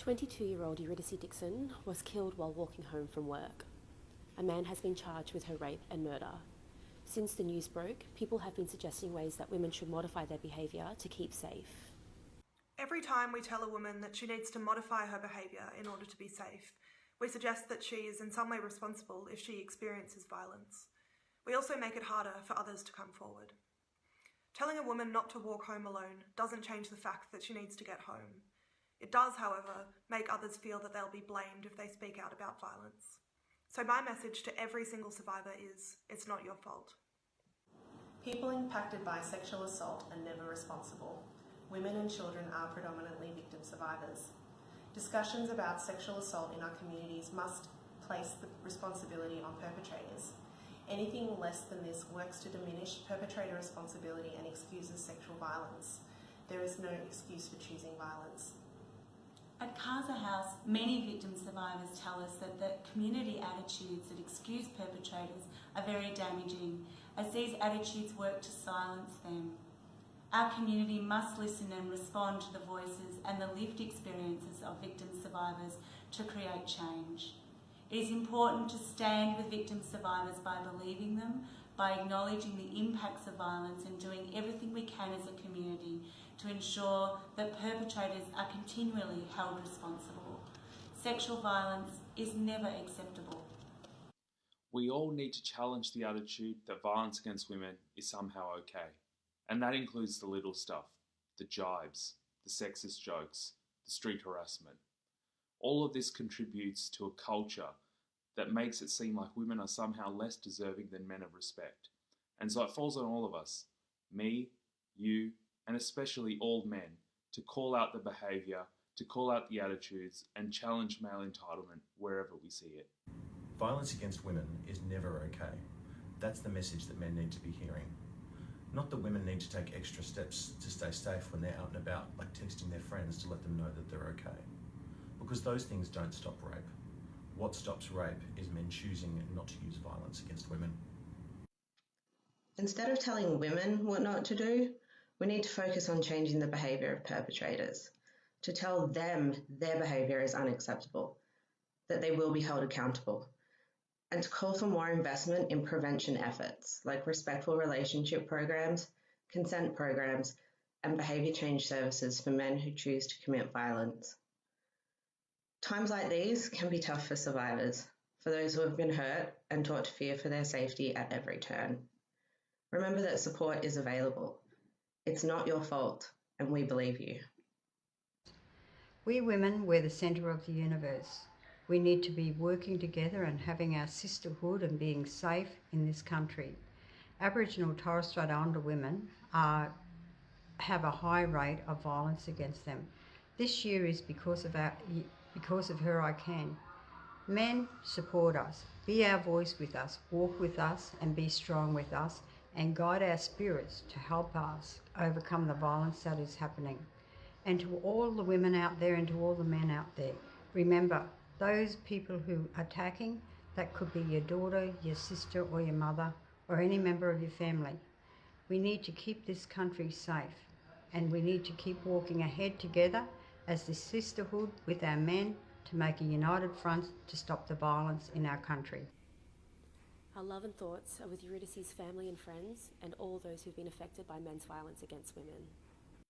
22-year-old Eurydice Dixon was killed while walking home from work. A man has been charged with her rape and murder. Since the news broke, people have been suggesting ways that women should modify their behaviour to keep safe. Every time we tell a woman that she needs to modify her behaviour in order to be safe, we suggest that she is in some way responsible if she experiences violence. We also make it harder for others to come forward. Telling a woman not to walk home alone doesn't change the fact that she needs to get home. It does, however, make others feel that they'll be blamed if they speak out about violence. So my message to every single survivor is, it's not your fault. People impacted by sexual assault are never responsible. Women and children are predominantly victim survivors. Discussions about sexual assault in our communities must place the responsibility on perpetrators. Anything less than this works to diminish perpetrator responsibility and excuses sexual violence. There is no excuse for choosing violence. At Casa House, many victim survivors tell us that the community attitudes that excuse perpetrators are very damaging, as these attitudes work to silence them. Our community must listen and respond to the voices and the lived experiences of victim survivors to create change. It is important to stand with victim survivors by believing them, by acknowledging the impacts of violence and doing everything we can as a community to ensure that perpetrators are continually held responsible. Sexual violence is never acceptable. We all need to challenge the attitude that violence against women is somehow okay. And that includes the little stuff, the jibes, the sexist jokes, the street harassment. All of this contributes to a culture that makes it seem like women are somehow less deserving than men of respect. And so it falls on all of us, me, you, and especially all men, to call out the behaviour, to call out the attitudes, and challenge male entitlement wherever we see it. Violence against women is never okay. That's the message that men need to be hearing. Not that women need to take extra steps to stay safe when they're out and about, like texting their friends to let them know that they're okay. Because those things don't stop rape. What stops rape is men choosing not to use violence against women. Instead of telling women what not to do, we need to focus on changing the behaviour of perpetrators, to tell them their behaviour is unacceptable, that they will be held accountable, and to call for more investment in prevention efforts like respectful relationship programs, consent programs, and behaviour change services for men who choose to commit violence. Times like these can be tough for survivors, for those who have been hurt and taught to fear for their safety at every turn. Remember that support is available. It's not your fault, and we believe you. We women, we're the centre of the universe. We need to be working together and having our sisterhood and being safe in this country. Aboriginal Torres Strait Islander women have a high rate of violence against them. This year is because of Her I Can. Men, support us. Be our voice with us. Walk with us and be strong with us, and guide our spirits to help us overcome the violence that is happening. And to all the women out there and to all the men out there, remember, those people who are attacking, that could be your daughter, your sister or your mother or any member of your family. We need to keep this country safe, and we need to keep walking ahead together as the sisterhood with our men to make a united front to stop the violence in our country. Our love and thoughts are with Eurydice's family and friends and all those who've been affected by men's violence against women.